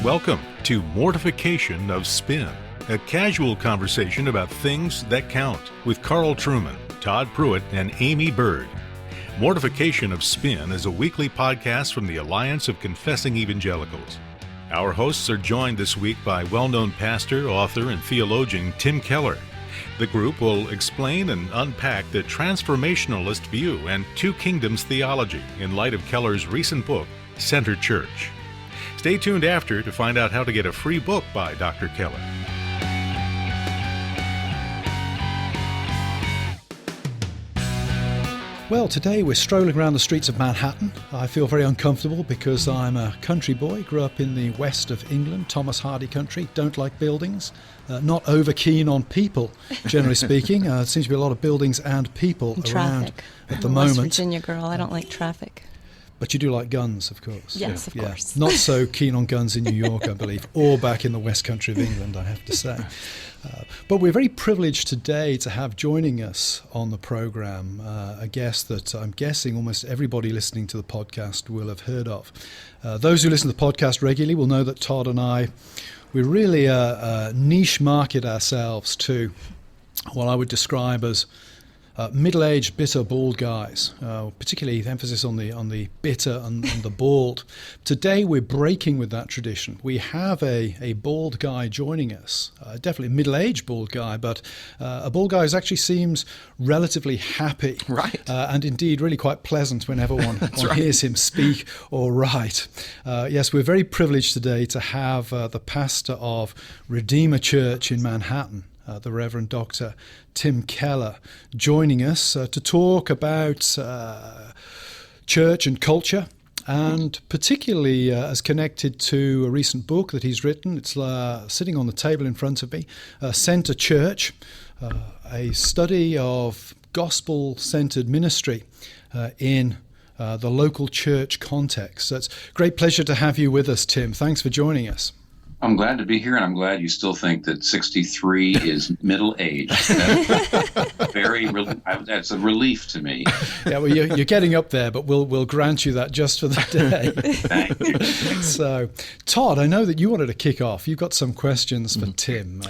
Welcome to Mortification of Spin, a casual conversation about things that count with Carl Trueman, Todd Pruitt, and Aimee Byrd. Mortification of Spin is a weekly podcast from the Alliance of Confessing Evangelicals. Our hosts are joined this week by well-known pastor, author, and theologian Tim Keller. The group will explain and unpack the Transformationalist view and Two Kingdoms theology in light of Keller's recent book, Center Church. Stay tuned after to find out how to get a free book by Dr. Keller. Well, today we're strolling around the streets of Manhattan. I feel very uncomfortable because I'm a country boy, grew up in the west of England, Thomas Hardy country, don't like buildings, not over keen on people, generally speaking. There seems to be a lot of buildings and people and around at the I'm a moment. West Virginia girl, I don't like traffic. But you do like guns, of course. Yes, of course. Not so keen on guns in New York, I believe, or back in the west country of England, I have to say. But we're very privileged today to have joining us on the program a guest that I'm guessing almost everybody listening to the podcast will have heard of. Those who listen to the podcast regularly will know that Todd and I, we really niche market ourselves to what I would describe as middle-aged, bitter, bald guys, particularly emphasis on the bitter and the bald. Today we're breaking with that tradition. We have a bald guy joining us, definitely a middle-aged bald guy, but a bald guy who actually seems relatively happy, right? And indeed really quite pleasant whenever one hears him speak or write. Yes, we're very privileged today to have the pastor of Redeemer Church in Manhattan, the Reverend Dr. Tim Keller, joining us to talk about church and culture, and particularly as connected to a recent book that he's written. It's sitting on the table in front of me, Center Church, a study of gospel-centered ministry in the local church context. So it's a great pleasure to have you with us, Tim. Thanks for joining us. I'm glad to be here, and I'm glad you still think that 63 is middle age. That's a relief to me. Yeah, well, you're getting up there, but we'll grant you that just for the day. Thank you. So, Todd, I know that you wanted to kick off. You've got some questions for Tim.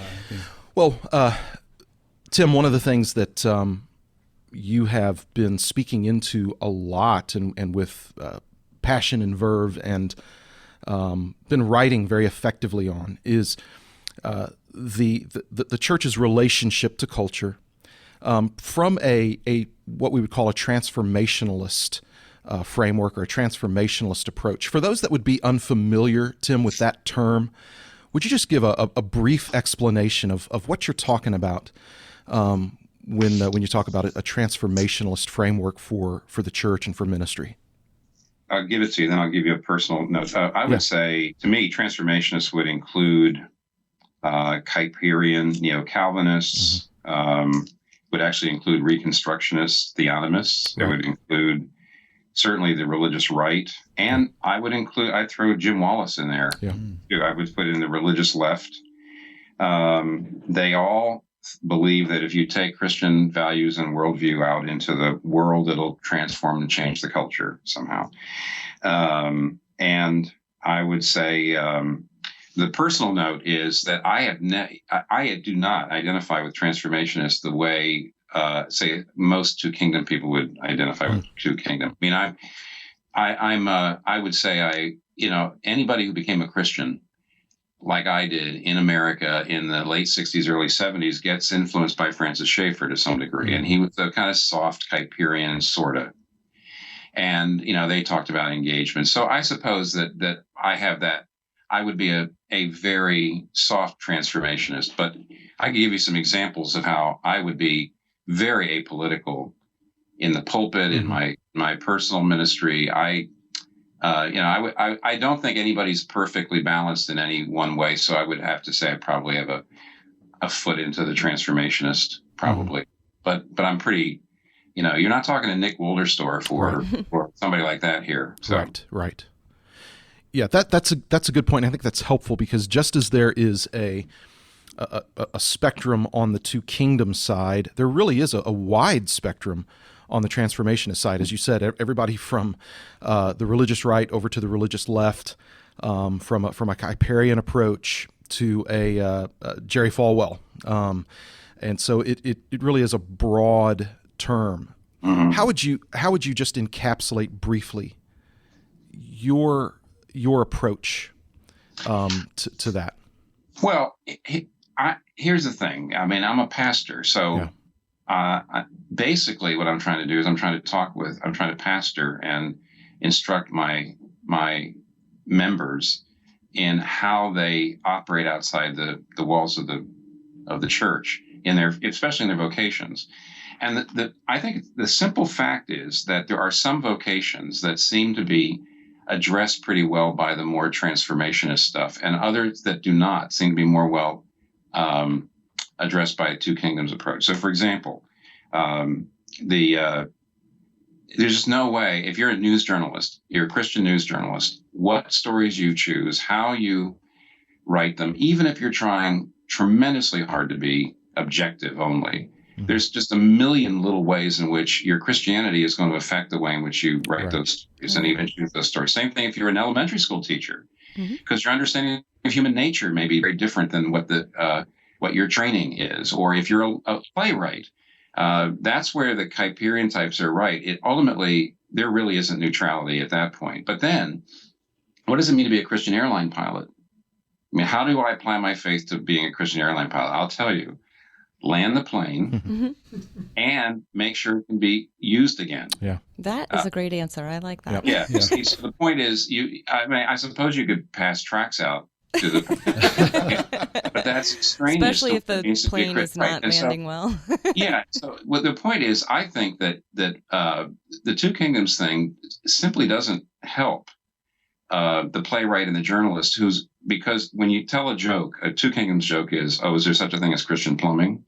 Well, Tim, one of the things that you have been speaking into a lot and with passion and verve and been writing very effectively on is the church's relationship to culture from a what we would call a transformationalist framework or a transformationalist approach. For those that would be unfamiliar, Tim, with that term, would you just give a brief explanation of what you're talking about when you talk about a transformationalist framework for the church and for ministry? I'll give it to you, then I'll give you a personal note. I would say, to me, transformationists would include Kuyperian neo-Calvinists, would actually include Reconstructionists, theonomists. Right. It would include certainly the religious right, and I'd throw Jim Wallace in there. Yeah. I would put in the religious left. They all believe that if you take Christian values and worldview out into the world, it'll transform and change the culture somehow. And I would say the personal note is that I do not identify with transformationists the way, say, most Two Kingdom people would identify with Two Kingdom. I mean, I would say anybody who became a Christian like I did in America in the late 60s, early 70s, gets influenced by Francis Schaeffer to some degree. And he was a kind of soft Kuyperian sort of. And, they talked about engagement. So I suppose that I have that. I would be a very soft transformationist. But I can give you some examples of how I would be very apolitical in the pulpit, in my personal ministry. I don't think anybody's perfectly balanced in any one way. So I would have to say I probably have a foot into the transformationist, probably. But I'm pretty, you're not talking to Nick Wolderstorff or somebody like that here. So. Right. Yeah, that's a good point. I think that's helpful because just as there is a spectrum on the Two Kingdoms side, there really is a wide spectrum on the transformationist side. As you said, everybody from the religious right over to the religious left, from a Kuyperian approach to a Jerry Falwell. And so it really is a broad term. Mm-hmm. How would you just encapsulate briefly your approach to that? Well, here's the thing. I mean, I'm a pastor, so basically what I'm trying to do is I'm trying to pastor and instruct my members in how they operate outside the walls of the church, especially in their vocations. And I think the simple fact is that there are some vocations that seem to be addressed pretty well by the more transformationist stuff, and others that do not seem to be more well addressed by a two kingdoms approach. So, for example, there's just no way, if you're a news journalist, you're a Christian news journalist, what stories you choose, how you write them, even if you're trying tremendously hard to be objective only, there's just a million little ways in which your Christianity is going to affect the way in which you write those stories and even choose those stories. Same thing if you're an elementary school teacher, because your understanding of human nature may be very different than what your training is. Or if you're a playwright, that's where the Kuyperian types are right. Ultimately, there really isn't neutrality at that point. But then, what does it mean to be a Christian airline pilot? I mean, how do I apply my faith to being a Christian airline pilot? I'll tell you. Land the plane and make sure it can be used again. Yeah, that is a great answer. I like that. Yeah. See, so the point is, I suppose you could pass tracks out to the, but that's extraneous. Especially if the plane is not landing well. Yeah. So the point is, I think that the two kingdoms thing simply doesn't help the playwright and the journalist because when you tell a joke, a two kingdoms joke is there such a thing as Christian plumbing?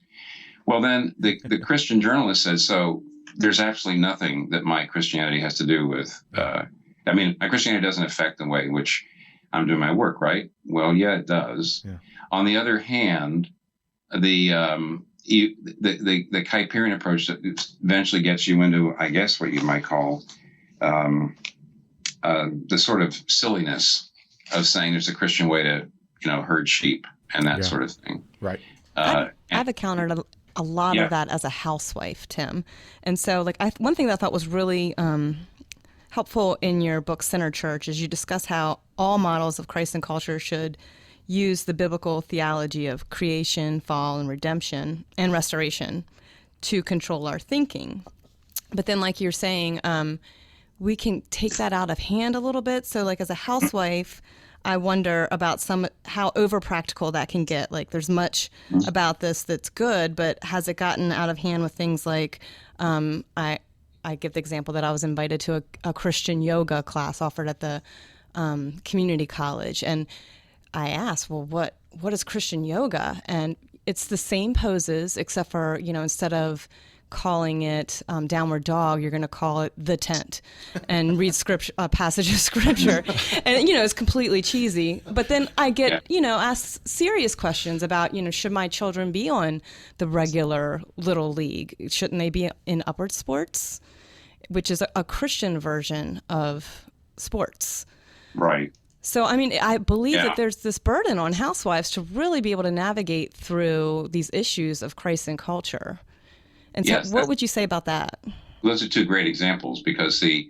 Well, then the Christian journalist says, so there's actually nothing that my Christianity has to do with, my Christianity doesn't affect the way in which I'm doing my work, right? Well, yeah, it does. Yeah. On the other hand, the Kuyperian approach that eventually gets you into, I guess, what you might call the sort of silliness of saying there's a Christian way to, herd sheep and that sort of thing. Right. I've encountered a lot of that as a housewife, Tim. And so, one thing that I thought was really helpful in your book, Centered Church, is you discuss how all models of Christ and culture should use the biblical theology of creation, fall, and redemption and restoration to control our thinking. But then, like you're saying, we can take that out of hand a little bit. So, as a housewife, I wonder about how over practical that can get. There's much about this that's good, but has it gotten out of hand with things like, I give the example that I was invited to a Christian yoga class offered at the community college, and I asked, well, what is Christian yoga? And it's the same poses, except for, instead of calling it downward dog, you're going to call it the tent and read a passage of scripture. And, it's completely cheesy. But then I get, asked serious questions about, should my children be on the regular little league? Shouldn't they be in upward sports, which is a Christian version of sports? Right. So, I believe that there's this burden on housewives to really be able to navigate through these issues of Christ and culture. And so what would you say about that? Those are two great examples, because the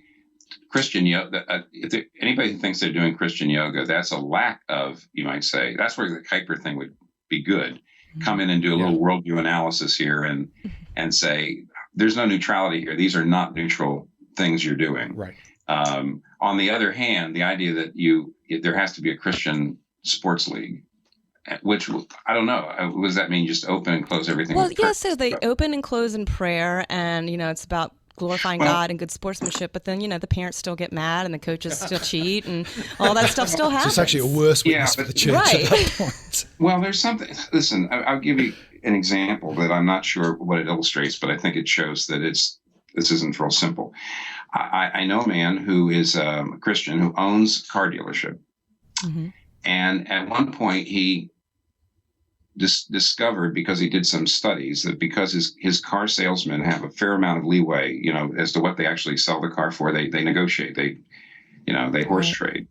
Christian yoga, if anybody who thinks they're doing Christian yoga, that's a lack of, you might say, that's where the Kuyper thing would be good. Mm-hmm. Come in and do a little worldview analysis here and say, there's no neutrality here. These are not neutral things you're doing. Right. On the other hand, the idea that there has to be a Christian sports league, which I don't know. What does that mean? Just open and close everything? Well, so they open and close in prayer, and it's about glorifying God and good sportsmanship. But then the parents still get mad, and the coaches still cheat, and all that stuff still happens. So it's actually a worse witness for the church at that point. Well, there's something. Listen, I'll give you an example that I'm not sure what it illustrates, but I think it shows that this isn't real simple. I know a man who is a Christian who owns a car dealership. Mm-hmm. And at one point, he discovered, because he did some studies, that because his car salesmen have a fair amount of leeway, as to what they actually sell the car for, they negotiate, they horse trade.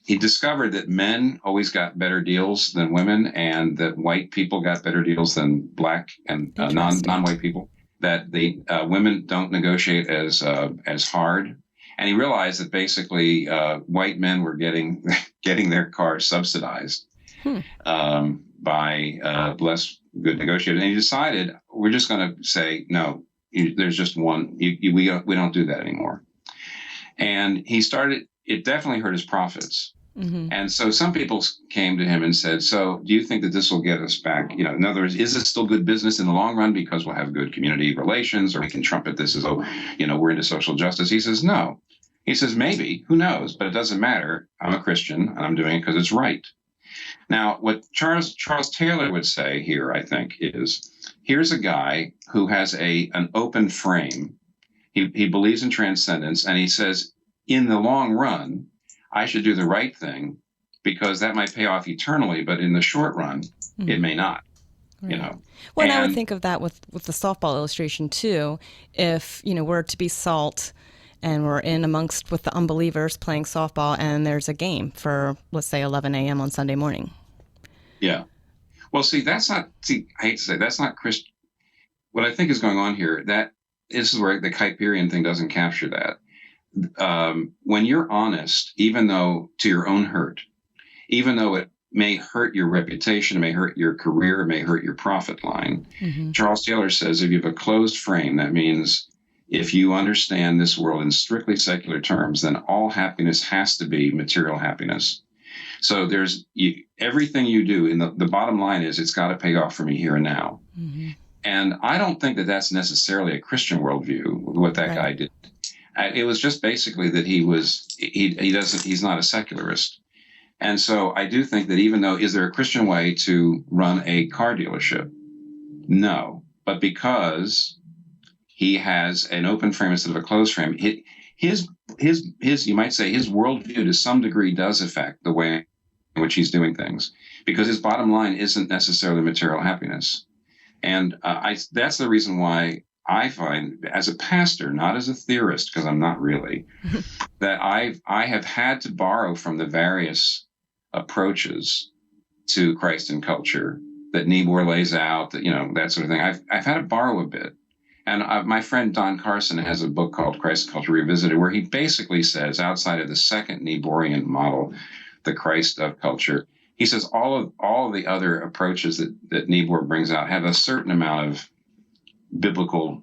He discovered that men always got better deals than women, and that white people got better deals than black and non-white people. That the women don't negotiate as hard, and he realized that basically white men were getting their cars subsidized by less good negotiators. And he decided, we're just going to say no. There's just one. We don't do that anymore. And he started. It definitely hurt his profits. Mm-hmm. And so some people came to him and said, so do you think that this will get us back? In other words, is this still good business in the long run because we'll have good community relations, or we can trumpet this as, we're into social justice? He says, no. He says, maybe, who knows? But it doesn't matter. I'm a Christian and I'm doing it because it's right. Now, what Charles Taylor would say here, I think, is here's a guy who has an open frame. He believes in transcendence, and he says, in the long run, I should do the right thing because that might pay off eternally, but in the short run, it may not. Right. Well, and I would think of that with the softball illustration too. If we're to be salt, and we're in amongst with the unbelievers playing softball, and there's a game for, let's say, 11 a.m. on Sunday morning. Yeah. Well, I hate to say that's not Christian. What I think is going on here, this is where the Kuyperian thing doesn't capture that. When you're honest, even though to your own hurt, even though it may hurt your reputation, it may hurt your career, it may hurt your profit line. Mm-hmm. Charles Taylor says if you have a closed frame, that means if you understand this world in strictly secular terms, then all happiness has to be material happiness. So everything you do, and the bottom line is it's got to pay off for me here and now. Mm-hmm. And I don't think that that's necessarily a Christian worldview, what that guy did. It was just basically that he's not a secularist. And so I do think that even though, is there a Christian way to run a car dealership? No. But because he has an open frame instead of a closed frame, his you might say his worldview to some degree does affect the way in which he's doing things, because his bottom line isn't necessarily material happiness. And that's the reason why I find, as a pastor, not as a theorist, because I'm not really, that I have had to borrow from the various approaches to Christ and culture that Niebuhr lays out, that sort of thing. I've had to borrow a bit. And my friend Don Carson has a book called Christ Culture Revisited, where he basically says, outside of the second Niebuhrian model, the Christ of culture, he says all of the other approaches that Niebuhr brings out have a certain amount of biblical,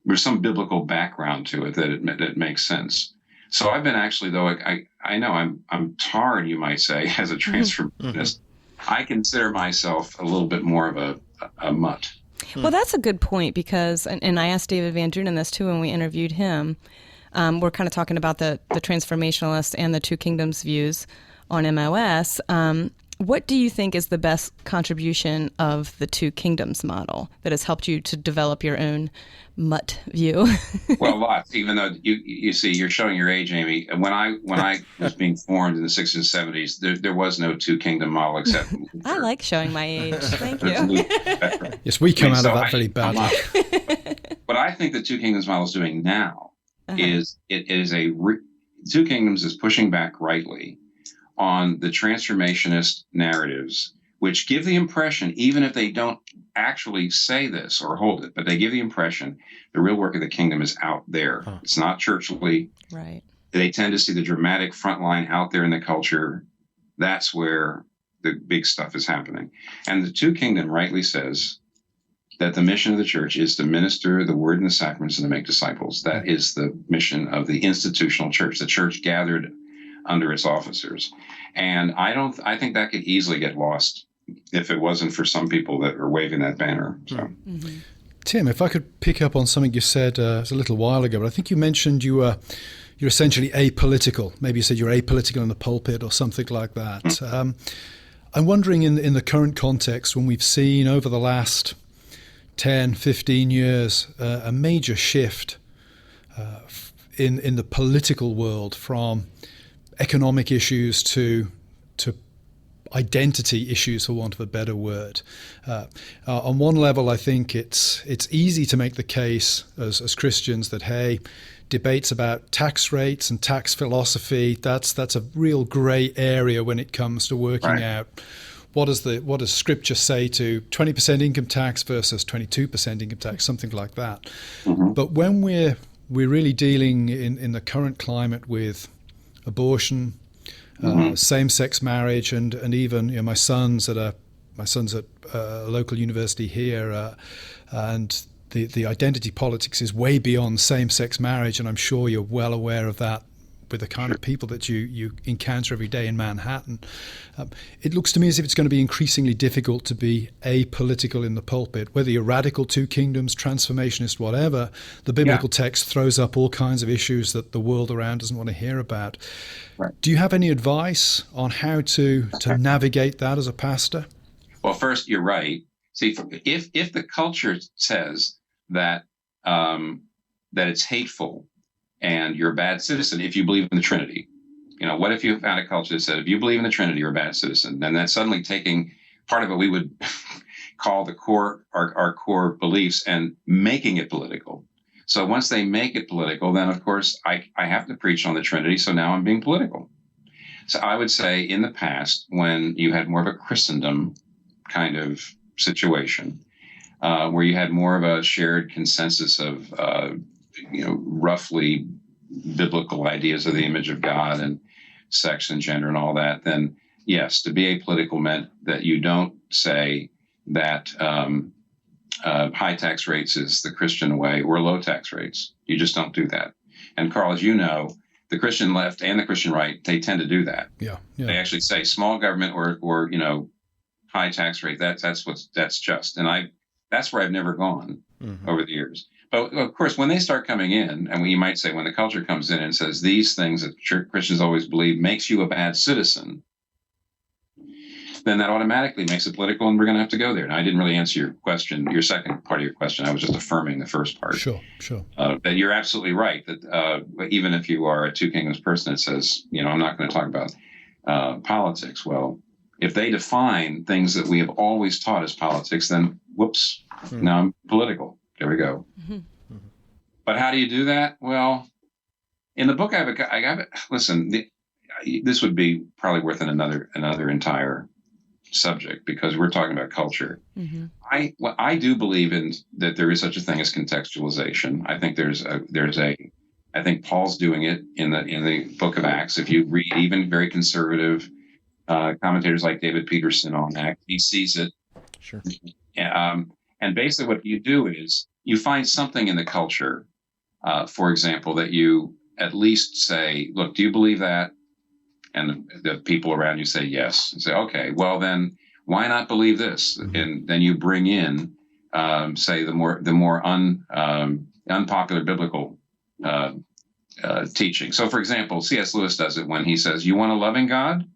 there's some biblical background to it that it makes sense. So I've been actually, though, I know I'm tarred, you might say, as a transformationalist. I consider myself a little bit more of a mutt. Well, that's a good point, because, and I asked David Van Drunen this too when we interviewed him. We're kind of talking about the Transformationalist and the Two Kingdoms views on MOS. What do you think is the best contribution of the Two Kingdoms model that has helped you to develop your own mutt view? Well, lots. Even though you see, you're showing your age, Aimee. When I was being formed in the 60s and 70s, there was no Two Kingdom model except. I like showing my age. Thank you. Yes, we come out of that very badly. What I think the Two Kingdoms model is doing now is Two Kingdoms is pushing back rightly on the transformationist narratives, which give the impression, even if they don't actually say this or hold it, but they give the impression the real work of the kingdom is out there. It's not churchly. Right. They tend to see the dramatic front line out there in the culture. That's where the big stuff is happening. And the Two Kingdom rightly says that the mission of the church is to minister the word and the sacraments and to make disciples. That is the mission of the institutional church, the church gathered under its officers. And I think that could easily get lost if it wasn't for some people that are waving that banner. So. Mm-hmm. Tim, if I could pick up on something you said a little while ago, but I think you mentioned you're essentially apolitical. Maybe you said you're apolitical in the pulpit or something like that. Mm-hmm. I'm wondering in the current context, when we've seen over the last 10, 15 years a major shift in the political world from economic issues to identity issues, for want of a better word. On one level, I think it's easy to make the case as Christians that, hey, debates about tax rates and tax philosophy. That's a real grey area when it comes to working out what does Scripture say to 20% income tax versus 22% income tax, something like that. Mm-hmm. But when we're really dealing in the current climate with abortion, same-sex marriage, and even my son's at a local university here, and the identity politics is way beyond same-sex marriage, and I'm sure you're well aware of that with the kind of people that you encounter every day in Manhattan. It looks to me as if it's going to be increasingly difficult to be apolitical in the pulpit, whether you're radical, two kingdoms, transformationist, whatever. The biblical text throws up all kinds of issues that the world around doesn't want to hear about. Right. Do you have any advice on how to navigate that as a pastor? Well, first, you're right. See, if the culture says that it's hateful and you're a bad citizen if you believe in the Trinity, what if you found a culture that said if you believe in the Trinity, you're a bad citizen? Then that's suddenly taking part of what we would call our core beliefs and making it political. So once they make it political, then of course I have to preach on the Trinity. So now I'm being political. So I would say in the past, when you had more of a Christendom kind of situation, where you had more of a shared consensus of roughly biblical ideas of the image of God and sex and gender and all that, then yes, to be apolitical meant that you don't say that high tax rates is the Christian way or low tax rates. You just don't do that. And Carl, as you know, the Christian left and the Christian right, they tend to do that. Yeah. They actually say small government or high tax rate. That's just. And that's where I've never gone over the years. But of course, when they start coming in, and you might say when the culture comes in and says these things that Christians always believe makes you a bad citizen, then that automatically makes it political, and we're going to have to go there. And I didn't really answer your question, your second part of your question. I was just affirming the first part. Sure. That you're absolutely right. That even if you are a two kingdoms person that says, I'm not going to talk about politics. Well, if they define things that we have always taught as politics, then whoops, now I'm political. There we go. Mm-hmm. But how do you do that? Well, in the book, listen, this would be probably worth another entire subject because we're talking about culture. Mm-hmm. I do believe in that there is such a thing as contextualization. I think I think Paul's doing it in the book of Acts. If you read even very conservative commentators like David Peterson on Acts, he sees it. Sure. And basically what you do is you find something in the culture, for example, that you at least say, look, do you believe that? And the people around you say yes. And say, okay, well then why not believe this? Mm-hmm. And then you bring in, say, the more unpopular biblical teaching. So, for example, C.S. Lewis does it when he says, you want a loving God?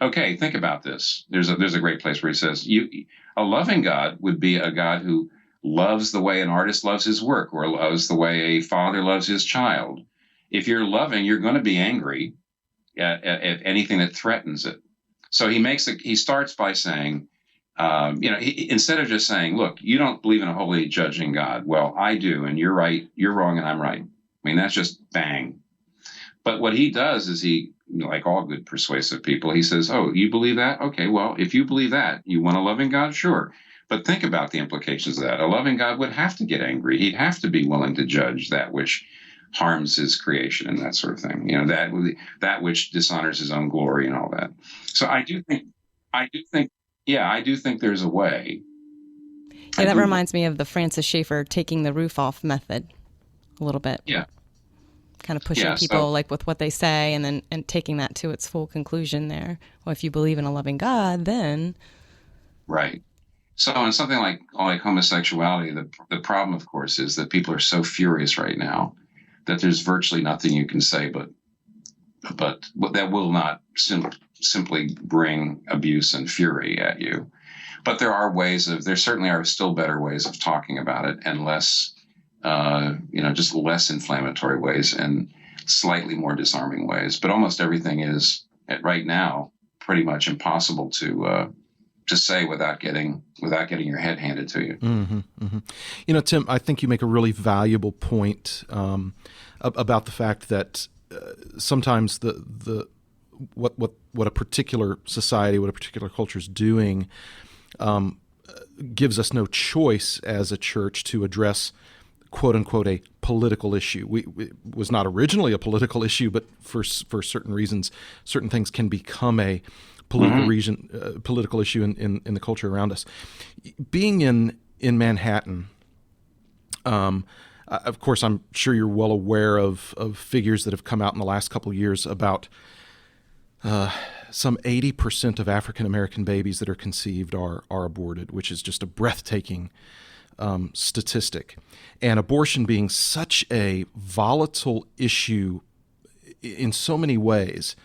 Okay, think about this. There's a great place where he says, a loving God would be a God who loves the way an artist loves his work or loves the way a father loves his child. If you're loving, you're going to be angry at anything that threatens it. So he starts by saying, instead of just saying, look, you don't believe in a holy judging God. Well, I do, and you're right, you're wrong, and I'm right. I mean, that's just bang. But what he does is he, like all good persuasive people, he says, oh, you believe that? Okay, well, if you believe that, you want a loving God? Sure. But think about the implications of that. A loving God would have to get angry. He'd have to be willing to judge that which harms his creation and that sort of thing. That which dishonors his own glory and all that. So I do think there's a way. Yeah, that reminds me of the Francis Schaeffer taking the roof off method a little bit. Yeah. Kind of pushing people like with what they say and taking that to its full conclusion there. Well, if you believe in a loving God, then. Right. So in something like homosexuality, the problem, of course, is that people are so furious right now that there's virtually nothing you can say but that will not simply bring abuse and fury at you. But there certainly are still better ways of talking about it and less, just less inflammatory ways and slightly more disarming ways. But almost everything is right now pretty much impossible to say without getting your head handed to you. Mm-hmm, mm-hmm. Tim, I think you make a really valuable point about the fact that sometimes what a particular society, what a particular culture is doing, gives us no choice as a church to address, quote unquote, a political issue. It was not originally a political issue, but for certain reasons, certain things can become a political issue in the culture around us. Being in Manhattan, of course, I'm sure you're well aware of figures that have come out in the last couple of years about some 80% of African American babies that are conceived are aborted, which is just a breathtaking statistic. And abortion being such a volatile issue in so many ways,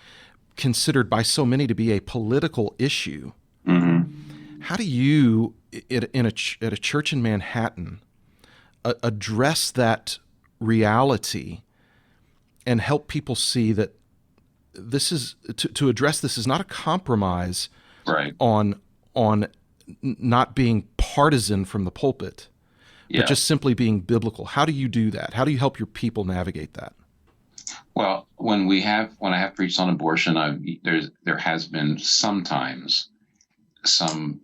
considered by so many to be a political issue. Mm-hmm. How do you, at a church in Manhattan, address that reality and help people see that this is to address this is not a compromise on not being partisan from the pulpit, but just simply being biblical? How do you do that? How do you help your people navigate that? Well, when I have preached on abortion, there has been sometimes some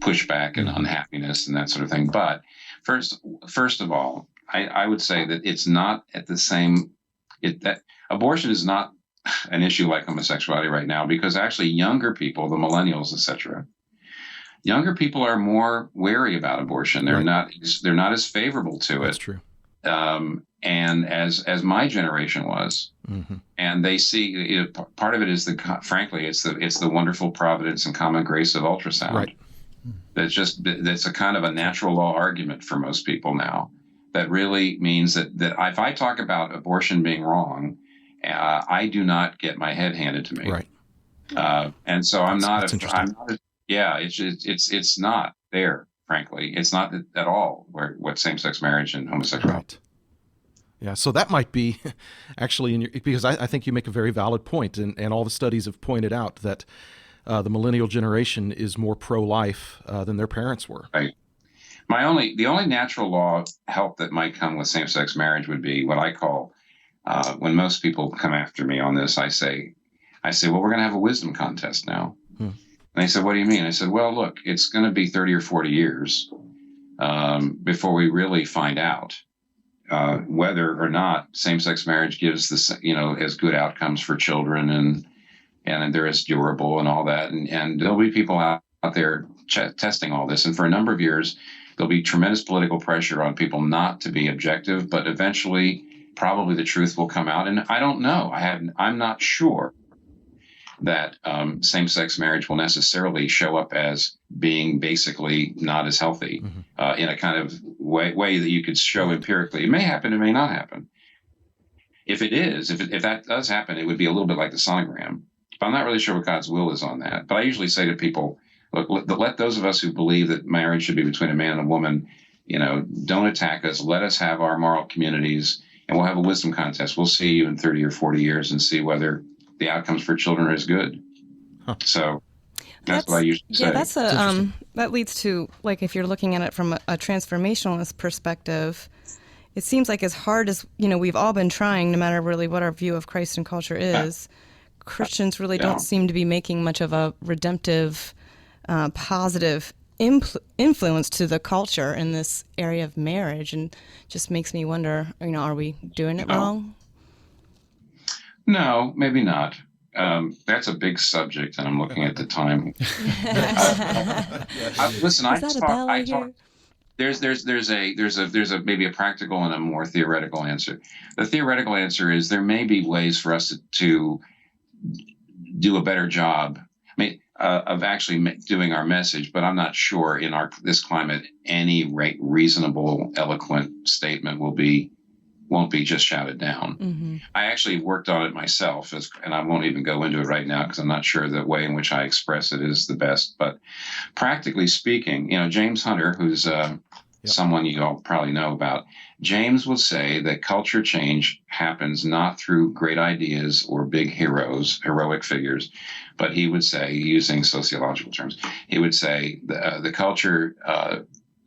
pushback and unhappiness and that sort of thing. But first of all, I would say that it's not at the same that abortion is not an issue like homosexuality right now, because actually younger people, the millennials, etc., younger people are more wary about abortion. They're not as favorable to it. That's true. And as my generation was, and they see part of it is frankly it's the wonderful providence and common grace of ultrasound. Right. That's a kind of a natural law argument for most people now. That really means that if I talk about abortion being wrong, I do not get my head handed to me. Right. And so I'm not. Yeah, it's not there. Frankly, it's not at all what same-sex marriage and homosexuality. Right. Yeah, so that might be actually because I think you make a very valid point, and all the studies have pointed out that the millennial generation is more pro-life than their parents were. Right. The only natural law help that might come with same-sex marriage would be what I call, when most people come after me on this, I say, well, we're going to have a wisdom contest now. And they said, what do you mean? I said, well, look, it's going to be 30 or 40 years before we really find out whether or not same-sex marriage gives as good outcomes for children and they're as durable and all that. And there'll be people out there testing all this. And for a number of years, there'll be tremendous political pressure on people not to be objective, but eventually probably the truth will come out. And I don't know. I'm not sure that same-sex marriage will necessarily show up as being basically not as healthy in a kind of way that you could show empirically. It may happen, it may not happen. If it is, if that does happen, it would be a little bit like the sonogram. But I'm not really sure what God's will is on that. But I usually say to people, look, let those of us who believe that marriage should be between a man and a woman, don't attack us. Let us have our moral communities, and we'll have a wisdom contest. We'll see you in 30 or 40 years and see whether the outcomes for children are as good. So that's what I usually say. Yeah, that leads to, like, if you're looking at it from a transformationalist perspective, it seems like as hard as, we've all been trying, no matter really what our view of Christ and culture is, Christians really don't seem to be making much of a redemptive, positive influence to the culture in this area of marriage, and just makes me wonder, are we doing it wrong? No, maybe not. That's a big subject, and I'm looking at the time. Listen, I talk. There's maybe a practical and a more theoretical answer. The theoretical answer is there may be ways for us to do a better job. Of actually doing our message, but I'm not sure in this climate any reasonable, eloquent statement won't be just shouted down. Mm-hmm. I actually worked on it myself, and I won't even go into it right now because I'm not sure the way in which I express it is the best. But practically speaking, James Hunter, who's someone you all probably know about. James would say that culture change happens not through great ideas or big heroes, heroic figures, but he would say, using sociological terms, he would say the culture,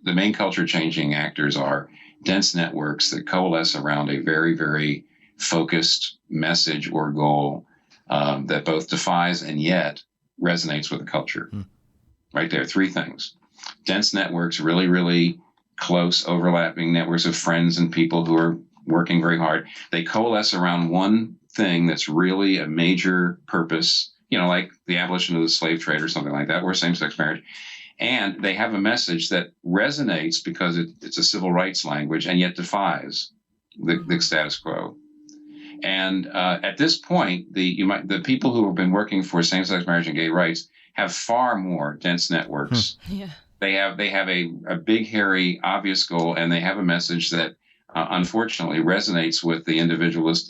the main culture changing actors are dense networks that coalesce around a very, very focused message or goal that both defies and yet resonates with the culture. Right there, three things. Dense networks, really, really close overlapping networks of friends and people who are working very hard. They coalesce around one thing that's really a major purpose, like the abolition of the slave trade or something like that, or same-sex marriage. And they have a message that resonates because it's a civil rights language and yet defies the status quo. And at this point, the people who have been working for same-sex marriage and gay rights have far more dense networks. Yeah. They have a big, hairy, obvious goal, and they have a message that unfortunately resonates with the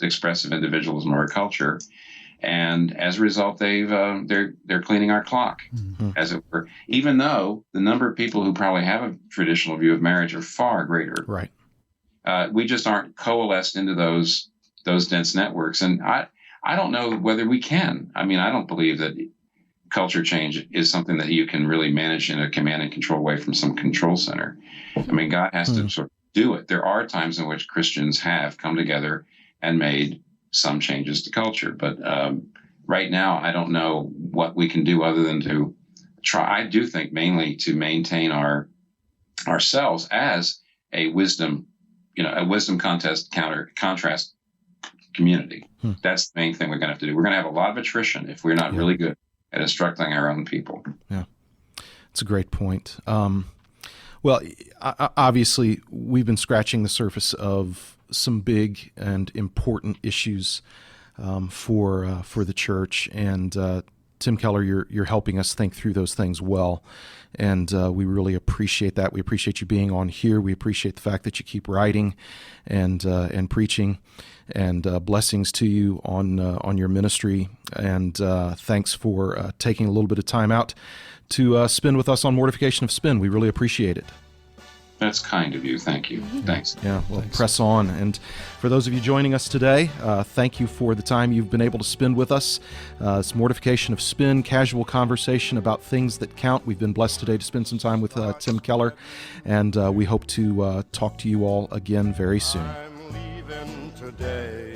expressive individualism of our culture. And as a result, they're cleaning our clock, as it were. Even though the number of people who probably have a traditional view of marriage are far greater, Right. We just aren't coalesced into those dense networks. And I don't know whether we can. I mean, I don't believe that culture change is something that you can really manage in a command and control way from some control center. I mean, God has to sort of do it. There are times in which Christians have come together and made some changes to culture. But right now, I don't know what we can do other than to try. I do think mainly to maintain ourselves as a wisdom contrast community. That's the main thing we're going to have to do. We're going to have a lot of attrition if we're not really good at instructing our own people. Yeah, it's a great point. Well, obviously, we've been scratching the surface of some big and important issues for the church, and Tim Keller, you're helping us think through those things well, and we really appreciate that. We appreciate you being on here. We appreciate the fact that you keep writing and preaching. And blessings to you on your ministry, and thanks for taking a little bit of time out to spend with us on Mortification of Spin. We really appreciate it. That's kind of you. Thank you. Thanks. Yeah, well, Thanks. Press on. And for those of you joining us today, thank you for the time you've been able to spend with us. It's Mortification of Spin, casual conversation about things that count. We've been blessed today to spend some time with Tim Keller, and we hope to talk to you all again very soon. Today,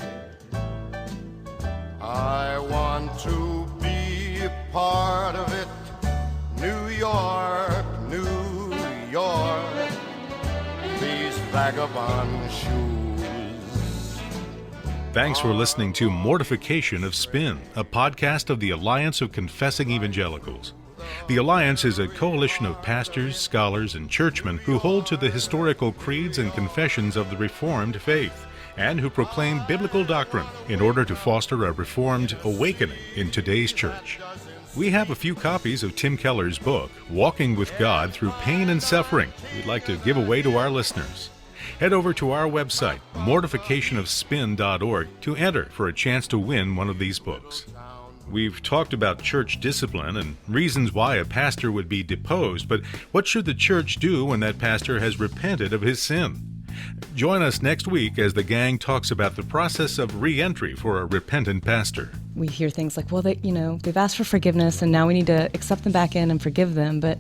I want to be a part of it. New York, New York, these vagabond shoes. Thanks for listening to Mortification of Spin, a podcast of the Alliance of Confessing Evangelicals. The Alliance is a coalition of pastors, scholars, and churchmen who hold to the historical creeds and confessions of the Reformed faith, and who proclaim biblical doctrine in order to foster a Reformed awakening in today's church. We have a few copies of Tim Keller's book, Walking with God Through Pain and Suffering, we'd like to give away to our listeners. Head over to our website, mortificationofspin.org, to enter for a chance to win one of these books. We've talked about church discipline and reasons why a pastor would be deposed, but what should the church do when that pastor has repented of his sin? Join us next week as the gang talks about the process of re-entry for a repentant pastor. We hear things like, well, they've asked for forgiveness and now we need to accept them back in and forgive them. But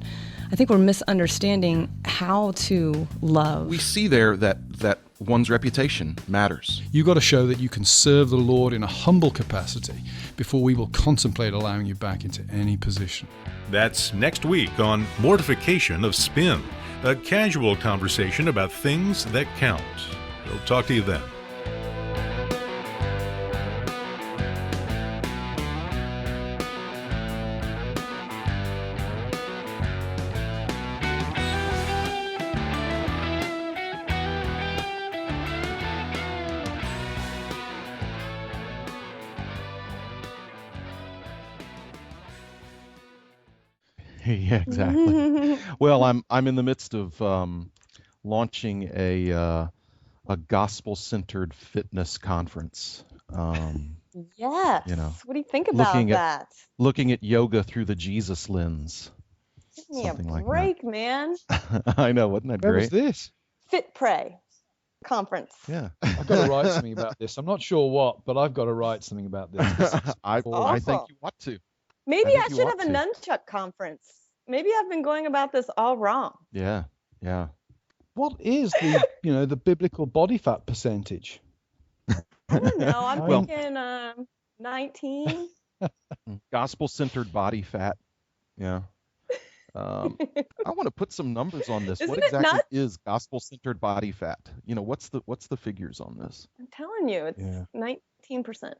I think we're misunderstanding how to love. We see there that one's reputation matters. You've got to show that you can serve the Lord in a humble capacity before we will contemplate allowing you back into any position. That's next week on Mortification of Spin, a casual conversation about things that count. We'll talk to you then. Yeah, exactly. Well, I'm in the midst of launching a gospel-centered fitness conference. Yes. You know, What do you think about that? Looking at yoga through the Jesus lens. Give me Something a like break, man. I know, wasn't that Where was great? this? Fit Pray conference. Yeah. I've got to write something about this. I'm not sure what, but I've got to write something about this. This is I awesome. think you ought to. Maybe think I you should ought have a to. nunchuck conference. Maybe I've been going about this all wrong. Yeah. Yeah. What is the the biblical body fat percentage? I don't know. I'm Well- thinking 19. Gospel-centered body fat. Yeah. I want to put some numbers on this. Isn't What it exactly nuts? is gospel-centered body fat? What's the figures on this? I'm telling you, it's Yeah. 19%.